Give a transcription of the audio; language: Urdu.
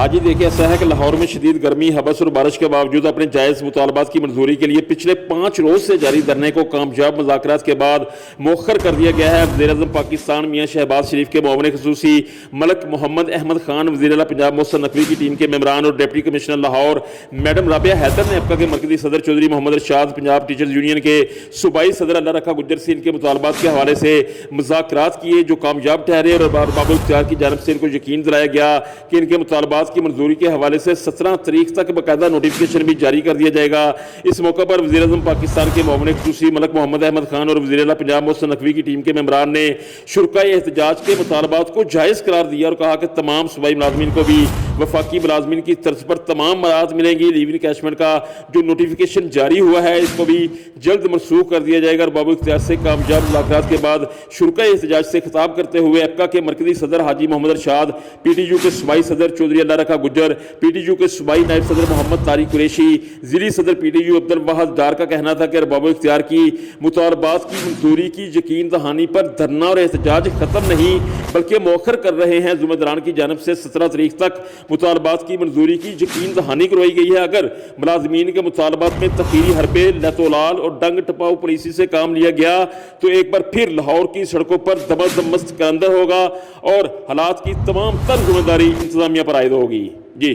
آج ہی دیکھیں ایسا ہے کہ لاہور میں شدید گرمی حبس اور بارش کے باوجود اپنے جائز مطالبات کی منظوری کے لیے پچھلے 5 روز سے جاری دھرنے کو کامیاب مذاکرات کے بعد مؤخر کر دیا گیا ہے۔ وزیر اعظم پاکستان میاں شہباز شریف کے معاون خصوصی ملک محمد احمد خان، وزیر اعلیٰ پنجاب محسن نقوی کی ٹیم کے ممبران اور deputy commissioner Lahore madam Rabia Haider نے اپکا کے مرکزی صدر چودھری محمد ارشاد، پنجاب ٹیچرز یونین کے صوبائی صدر اللہ رکھا گجر سے ان کے مطالبات کے حوالے سے مذاکرات کیے، جو کامیاب ٹھہرے اور باب اختیار کی جانب سے ان کو یقین دلایا گیا کہ ان کے مطالبات کی منظوری کے حوالے سے 17 تاریخ تک باقاعدہ نوٹیفکیشن بھی جاری کر دیا جائے گا۔ اس موقع پر وزیر اعظم پاکستان کے معاون خصوصی ملک محمد احمد خان اور وزیر اعلیٰ پنجاب محسن نقوی کی ٹیم کے ممبران نے شرکائے احتجاج کے مطالبات کو جائز قرار دیا اور کہا کہ تمام صوبائی ملازمین کو بھی وفاقی ملازمین کی طرز پر تمام مراعات ملیں گی۔ لیو انکیشمنٹ کا جو نوٹیفکیشن جاری ہوا ہے اس کو بھی جلد منسوخ کر دیا جائے گا۔ اور باب اختیار سے کامیاب مذاکرات کے بعد شرکائے احتجاج سے خطاب کرتے ہوئے اپکا کے مرکزی صدر حاجی محمد ارشاد، پی ٹی یو کے صوبائی صدر چودھری اللہ رکھا گجر، پی ٹی یو کے صوبائی نائب صدر محمد طارق قریشی، ضلعی صدر P T U Abdul Wahid Dar کا کہنا تھا کہ ارباب اختیار کی مطالبات کی منظوری کی یقین دہانی پر دھرنا اور احتجاج ختم نہیں بلکہ مؤخر کر رہے ہیں۔ ذمہ داران کی جانب سے 17 تاریخ تک مطالبات کی منظوری کی یقین دہانی کروائی گئی ہے۔ اگر ملازمین کے مطالبات میں تخیری حربے، لتولال اور ڈنگ ٹپاؤ پالیسی سے کام لیا گیا تو ایک بار پھر لاہور کی سڑکوں پر دمادم مست قلندر ہوگا اور حالات کی تمام تر ذمہ داری انتظامیہ پر عائد ہوگی۔ جی